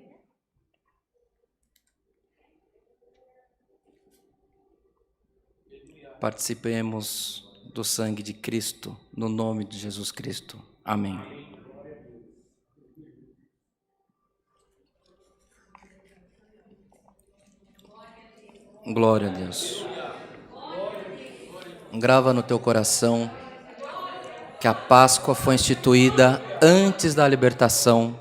Participemos do sangue de Cristo, no nome de Jesus Cristo. Amém. Glória a Deus. Grava no teu coração que a Páscoa foi instituída antes da libertação,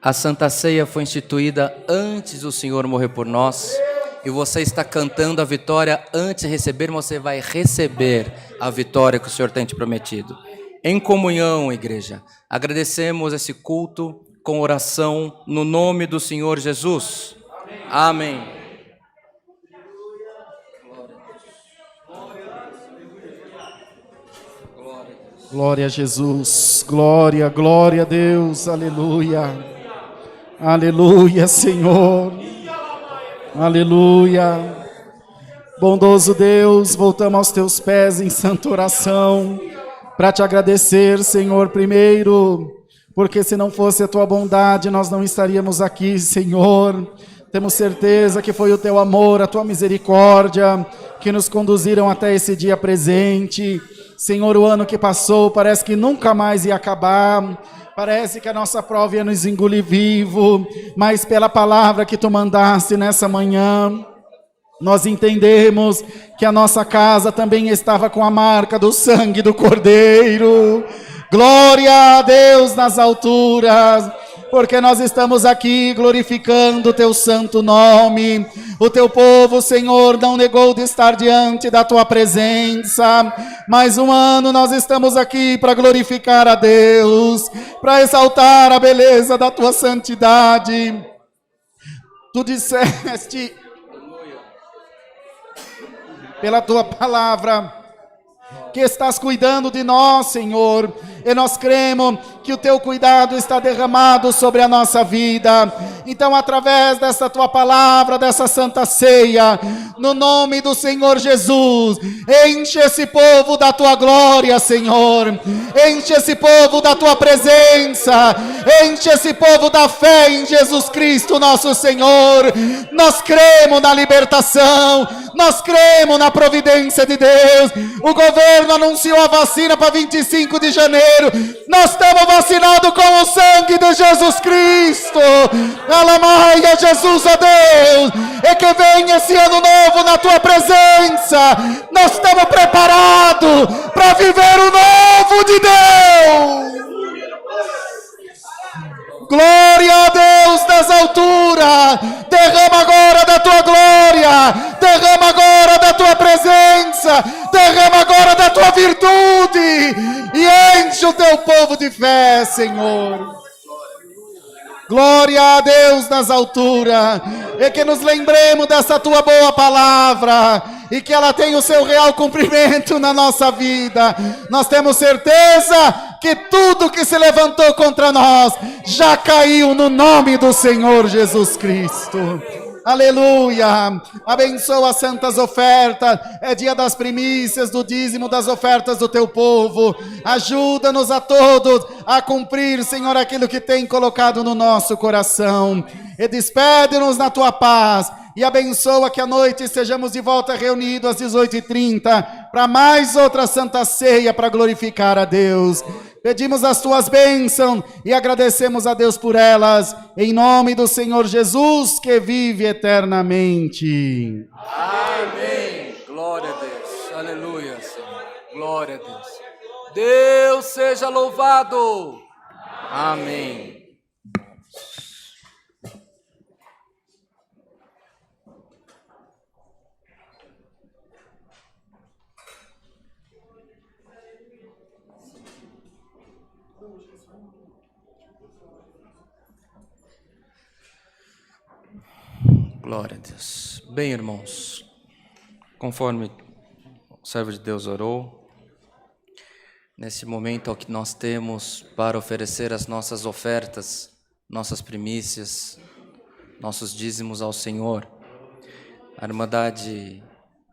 a Santa Ceia foi instituída antes do Senhor morrer por nós, e você está cantando a vitória antes de receber, você vai receber a vitória que o Senhor tem te prometido. Em comunhão, igreja, agradecemos esse culto com oração no nome do Senhor Jesus. Amém. Glória a Jesus, glória, glória a Deus, aleluia, aleluia, Senhor, aleluia. Bondoso Deus, voltamos aos teus pés em santa oração, para te agradecer, Senhor, primeiro, porque se não fosse a tua bondade, nós não estaríamos aqui, Senhor. Temos certeza que foi o teu amor, a tua misericórdia, que nos conduziram até esse dia presente. Senhor, o ano que passou parece que nunca mais ia acabar, parece que a nossa prova ia nos engolir vivo, mas pela palavra que tu mandaste nessa manhã, nós entendemos que a nossa casa também estava com a marca do sangue do Cordeiro. Glória a Deus nas alturas, porque nós estamos aqui glorificando o teu santo nome. O teu povo, Senhor, não negou de estar diante da tua presença. Mais um ano nós estamos aqui para glorificar a Deus, para exaltar a beleza da tua santidade. Tu disseste, pela tua palavra, que estás cuidando de nós, Senhor, e nós cremos que o teu cuidado está derramado sobre a nossa vida. Então, através dessa tua palavra, dessa santa ceia, no nome do Senhor Jesus, enche esse povo da tua glória, Senhor, enche esse povo da tua presença, enche esse povo da fé em Jesus Cristo, nosso Senhor. Nós cremos na libertação, nós cremos na providência de Deus. O governo anunciou a vacina para 25 de janeiro, nós estamos vacinados com o sangue de Jesus Cristo. Alamaia, Jesus, ó Deus, e que venha esse ano novo na tua presença. Nós estamos preparados para viver o novo de Deus. Glória a Deus nas alturas. Derrama agora da tua glória, derrama agora da tua presença, derrama agora da tua virtude e enche o teu povo de fé, Senhor. Glória a Deus nas alturas, e que nos lembremos dessa tua boa palavra, e que ela tenha o seu real cumprimento na nossa vida. Nós temos certeza que tudo que se levantou contra nós, já caiu no nome do Senhor Jesus Cristo. Aleluia, abençoa as santas ofertas, é dia das primícias, do dízimo, das ofertas do teu povo. Ajuda-nos a todos a cumprir, Senhor, aquilo que tem colocado no nosso coração. E despede-nos na tua paz, e abençoa que à noite estejamos de volta reunidos às 18h30, para mais outra santa ceia para glorificar a Deus. Pedimos as tuas bênçãos e agradecemos a Deus por elas, em nome do Senhor Jesus, que vive eternamente. Amém. Glória a Deus. Aleluia, Senhor. Glória a Deus. Deus seja louvado. Amém. Glória a Deus. Bem, irmãos, conforme o servo de Deus orou, nesse momento é o que nós temos para oferecer as nossas ofertas nossas primícias, nossos dízimos ao Senhor. A Irmandade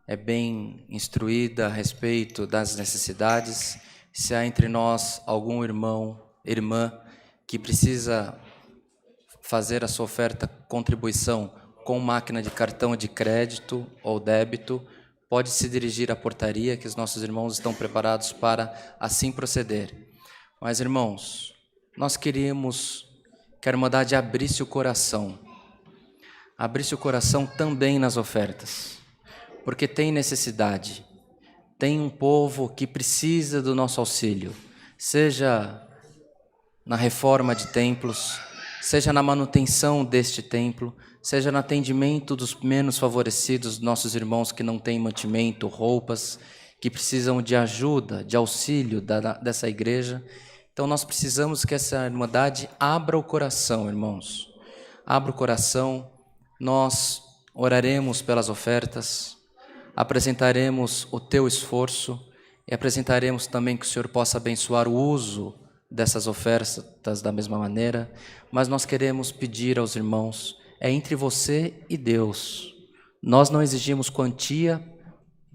é bem instruída a respeito das necessidades. Se há entre nós algum irmão, irmã, que precisa fazer a sua oferta, contribuição com máquina de cartão de crédito ou débito, pode se dirigir à portaria, que os nossos irmãos estão preparados para assim proceder. Mas, irmãos, nós queríamos que a Irmandade abrisse o coração também nas ofertas, porque tem necessidade, tem um povo que precisa do nosso auxílio, seja na reforma de templos, seja na manutenção deste templo, seja no atendimento dos menos favorecidos, nossos irmãos que não têm mantimento, roupas, que precisam de ajuda, de auxílio dessa igreja. Então nós precisamos que essa Irmandade abra o coração, irmãos. Abra o coração, nós oraremos pelas ofertas, apresentaremos o teu esforço e apresentaremos também que o Senhor possa abençoar o uso dessas ofertas da mesma maneira, mas nós queremos pedir aos irmãos, é entre você e Deus. Nós não exigimos quantia,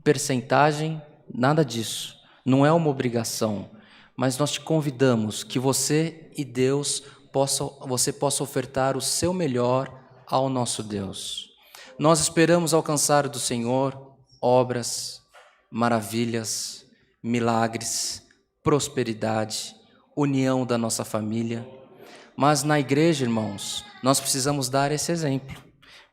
percentagem, nada disso. Não é uma obrigação, mas nós te convidamos que você e Deus você possa ofertar o seu melhor ao nosso Deus. Nós esperamos alcançar do Senhor obras, maravilhas, milagres, prosperidade, união da nossa família. Mas na igreja, irmãos, nós precisamos dar esse exemplo.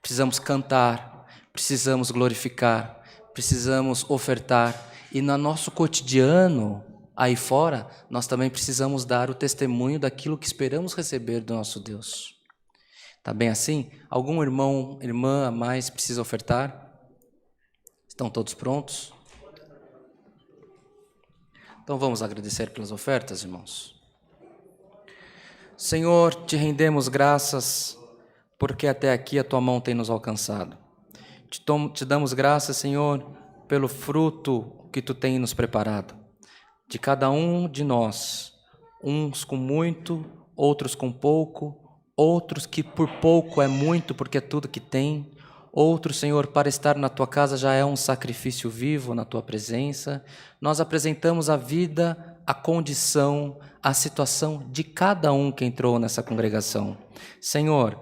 Precisamos cantar, precisamos glorificar, precisamos ofertar. E no nosso cotidiano, aí fora, nós também precisamos dar o testemunho daquilo que esperamos receber do nosso Deus. Tá bem assim? Algum irmão, irmã a mais precisa ofertar? Estão todos prontos? Então vamos agradecer pelas ofertas, irmãos. Senhor, te graças, porque até aqui a tua mão tem nos alcançado. Te damos graças, Senhor, pelo fruto que tu tem nos preparado. De cada um de nós, uns com muito, outros com pouco, outros que por pouco é muito, porque é tudo que tem. Outro, Senhor, para estar na tua casa já é um sacrifício vivo na tua presença. Nós apresentamos a vida, a condição, a situação de cada um que entrou nessa congregação. Senhor,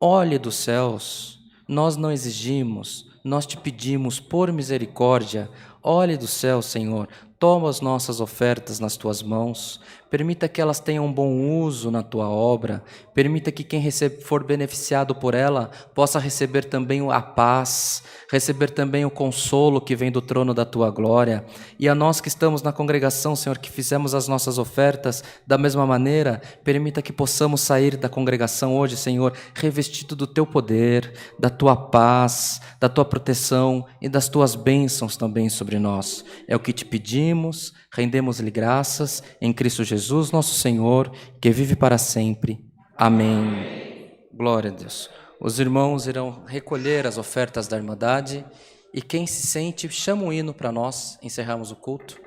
olhe dos céus, nós não exigimos, nós te pedimos por misericórdia. Olhe do céu, Senhor, toma as nossas ofertas nas tuas mãos, permita que elas tenham um bom uso na tua obra, permita que quem for beneficiado por ela possa receber também a paz, receber também o consolo que vem do trono da tua glória. E a nós que estamos na congregação, Senhor, que fizemos as nossas ofertas da mesma maneira, permita que possamos sair da congregação hoje, Senhor, revestido do teu poder, da tua paz, da tua proteção e das tuas bênçãos também sobre nós. É o que te pedimos, rendemos-lhe graças em Cristo Jesus, nosso Senhor, que vive para sempre. Amém. Glória a Deus. Os irmãos irão recolher as ofertas da Irmandade e quem se sente, chama um hino para nós encerrarmos o culto.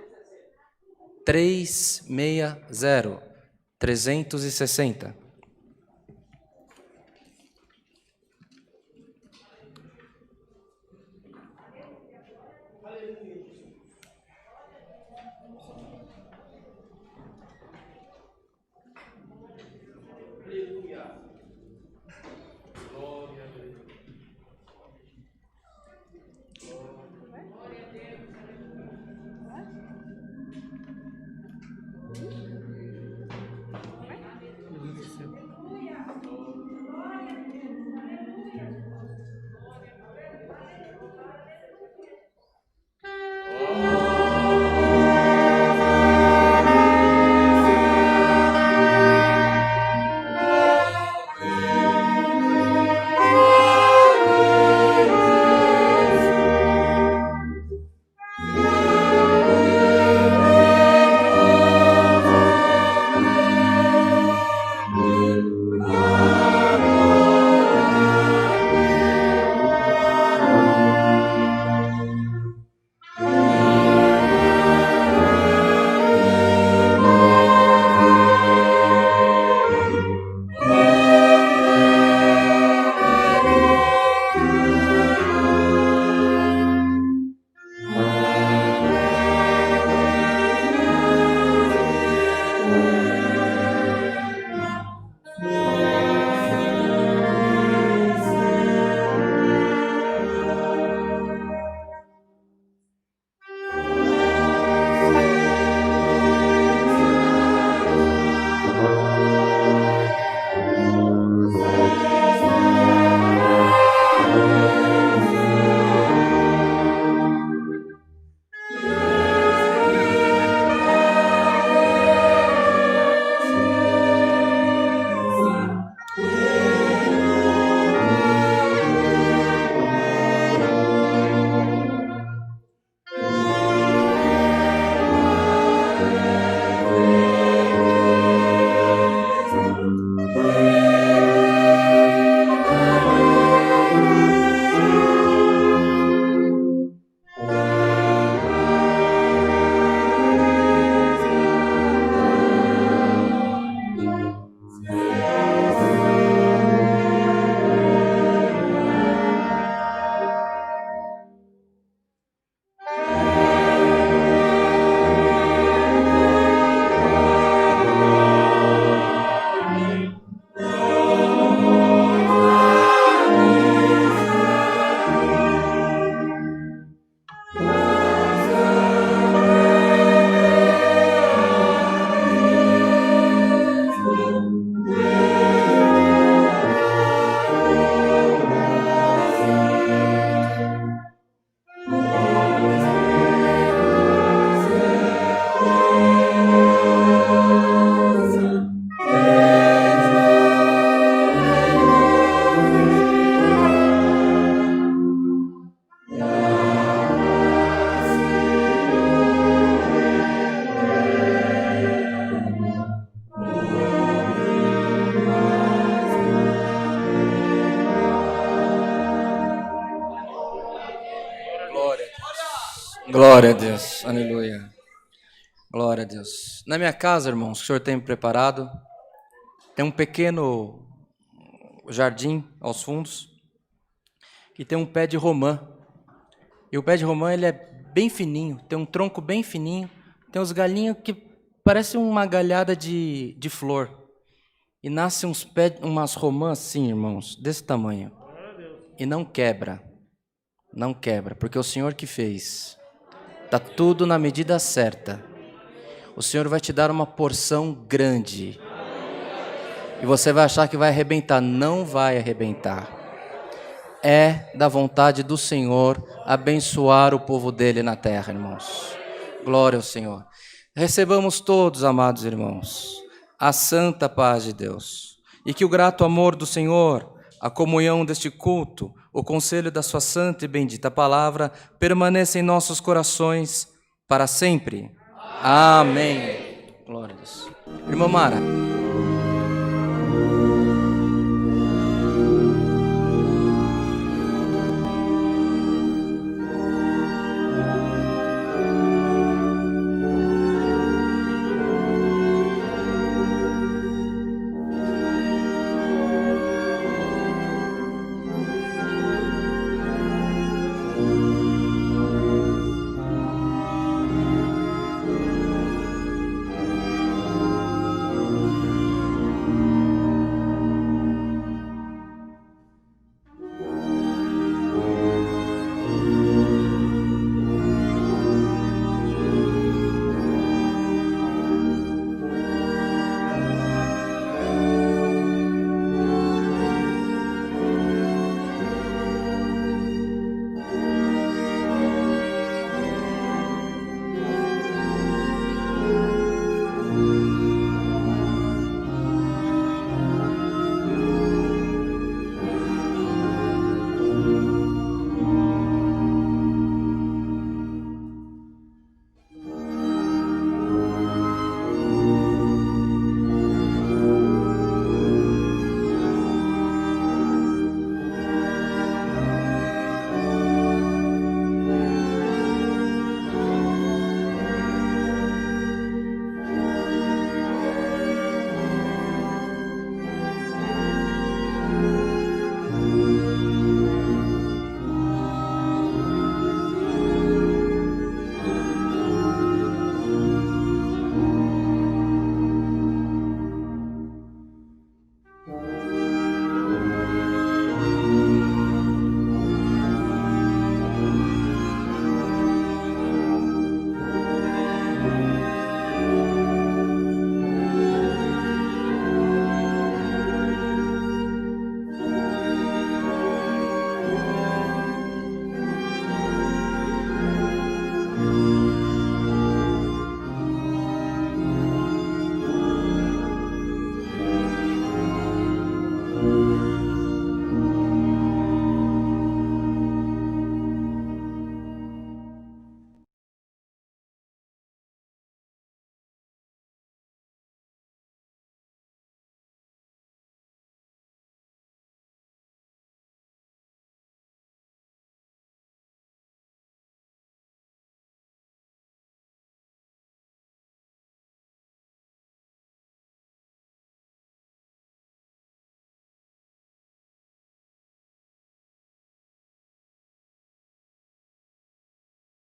360. Glória a Deus. Aleluia. Glória a Deus. Na minha casa, irmãos, que o Senhor tem me preparado, tem um pequeno jardim aos fundos que tem um pé de romã. E o pé de romã ele é bem fininho, tem um tronco bem fininho, tem uns galhinhos que parecem uma galhada de flor. E nasce umas romãs assim, irmãos, desse tamanho. E não quebra. Não quebra, porque o Senhor que fez. Está tudo na medida certa. O Senhor vai te dar uma porção grande. E você vai achar que vai arrebentar. Não vai arrebentar. É da vontade do Senhor abençoar o povo dele na terra, irmãos. Glória ao Senhor. Recebamos todos, amados irmãos, a santa paz de Deus. E que o grato amor do Senhor, a comunhão deste culto, o conselho da sua santa e bendita palavra permaneça em nossos corações para sempre. Amém. Glória a Deus. Irmã Mara.